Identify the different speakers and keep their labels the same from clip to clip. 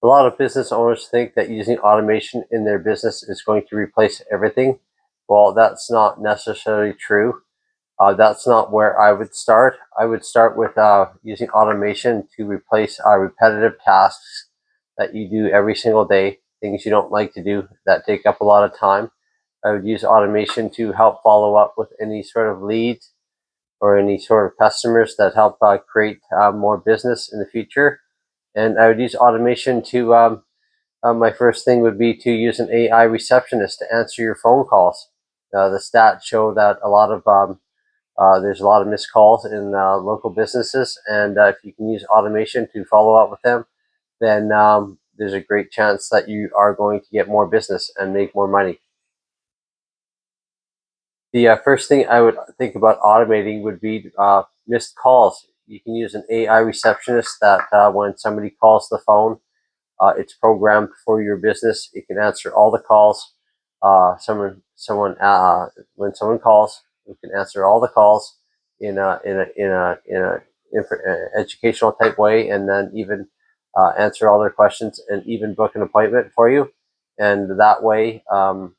Speaker 1: A lot of business owners think that using automation in their business is going to replace everything. Well, that's not necessarily true. That's not where I would start. I would start with using automation to replace repetitive tasks that you do every single day, things you don't like to do that take up a lot of time. I would use automation to help follow up with any sort of leads or any sort of customers that help create more business in the future. And I would use automation to, my first thing would be to use an AI receptionist to answer your phone calls. The stats show that there's a lot of missed calls in local businesses, and if you can use automation to follow up with them, then there's a great chance that you are going to get more business and make more money. The first thing I would think about automating would be missed calls. You can use an AI receptionist that when somebody calls the phone, it's programmed for your business. It can answer all the calls. When someone calls, it can answer all the calls in a educational type way, and then even answer all their questions and even book an appointment for you. And that way,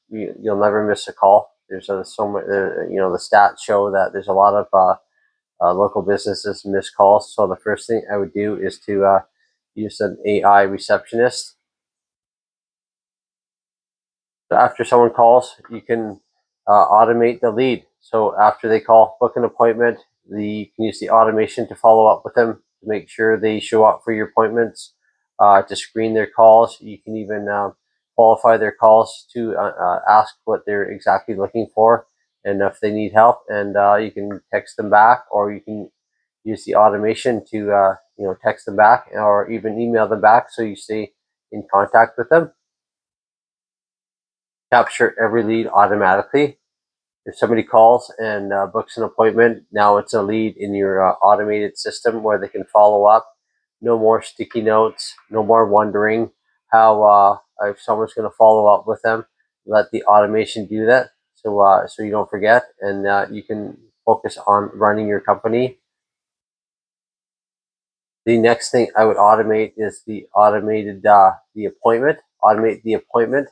Speaker 1: you'll never miss a call. There's the stats show that there's a lot of local businesses miss calls. So the first thing I would do is to use an AI receptionist. So after someone calls, you can automate the lead. So after they call, book an appointment. You can use the automation to follow up with them to make sure they show up for your appointments. To screen their calls, you can even qualify their calls to ask what they're exactly looking for and if they need help. And you can text them back, or you can use the automation to text them back or even email them back so you stay in contact with them. Capture every lead automatically. If somebody calls and books an appointment, now it's a lead in your automated system where they can follow up. No more sticky notes, no more wondering how if someone's going to follow up with them. Let the automation do that, so you don't forget, and you can focus on running your company. The next thing I would automate is the appointment. Automate the appointment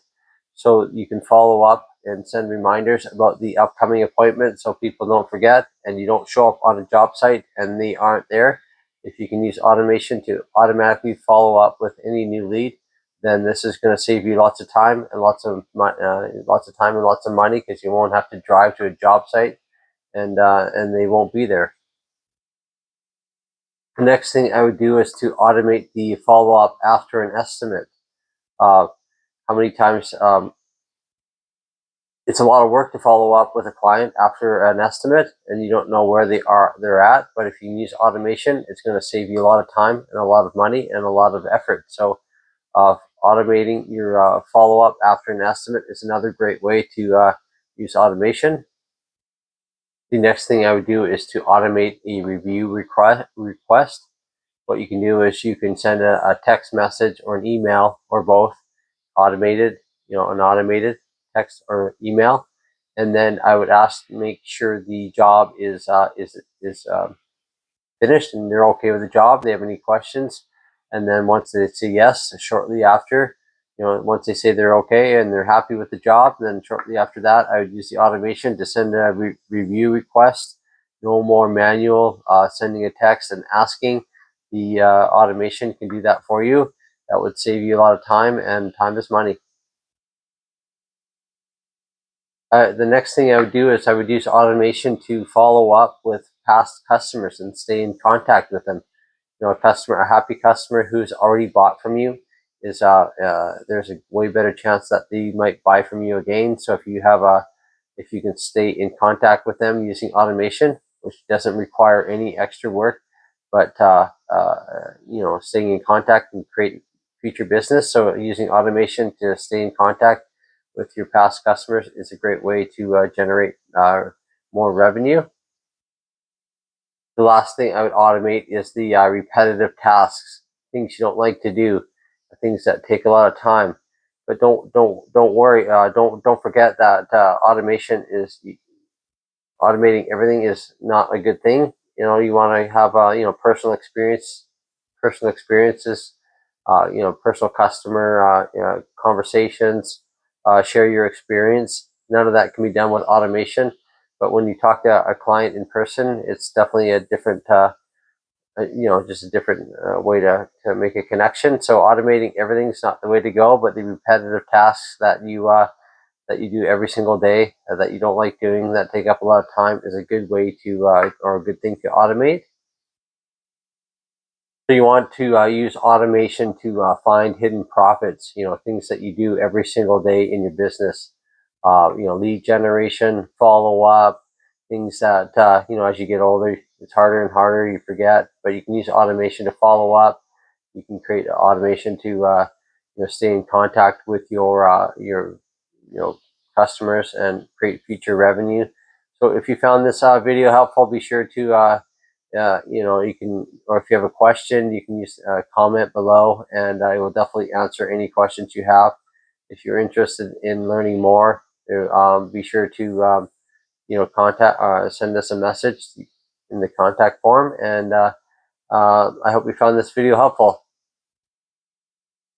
Speaker 1: so you can follow up and send reminders about the upcoming appointment so people don't forget and you don't show up on a job site and they aren't there. If you can use automation to automatically follow up with any new lead, then this is going to save you lots of time and lots of money, because you won't have to drive to a job site and they won't be there. The next thing I would do is to automate the follow up after an estimate. How many times it's a lot of work to follow up with a client after an estimate and you don't know where they're at. But if you can use automation, it's going to save you a lot of time and a lot of money and a lot of effort. So automating your follow up after an estimate is another great way to use automation. The next thing I would do is to automate a review request. What you can do is you can send a text message or an email or both, automated, an automated text or email, and then I would make sure the job is finished and they're okay with the job. They have any questions, and then once they say yes, shortly after, once they say they're okay and they're happy with the job, then shortly after that, I would use the automation to send a review request. No more manual sending a text and asking. The automation can do that for you. That would save you a lot of time, and time is money. The next thing I would do is I would use automation to follow up with past customers and stay in contact with them. A happy customer who's already bought from you is there's a way better chance that they might buy from you again. So if you can stay in contact with them using automation, which doesn't require any extra work, but staying in contact and create future business. So using automation to stay in contact with your past customers is a great way to generate more revenue. The last thing I would automate is the repetitive tasks, things you don't like to do, things that take a lot of time. But don't worry. Don't forget that automating everything is not a good thing. You want to have personal experiences personal customer conversations, share your experience. None of that can be done with automation. But when you talk to a client in person, it's definitely a different, just a different way to make a connection. So automating everything is not the way to go, but the repetitive tasks that you do every single day that you don't like doing that take up a lot of time is a good way to or a good thing to automate. So you want to use automation to find hidden profits, things that you do every single day in your business. Lead generation, follow up, things that, as you get older, it's harder and harder, you forget, but you can use automation to follow up. You can create automation to, stay in contact with your, customers and create future revenue. So if you found this video helpful, be sure to you can, or if you have a question, you can use a comment below, and I will definitely answer any questions you have. If you're interested in learning more, be sure to contact, send us a message in the contact form, and I hope you found this video helpful.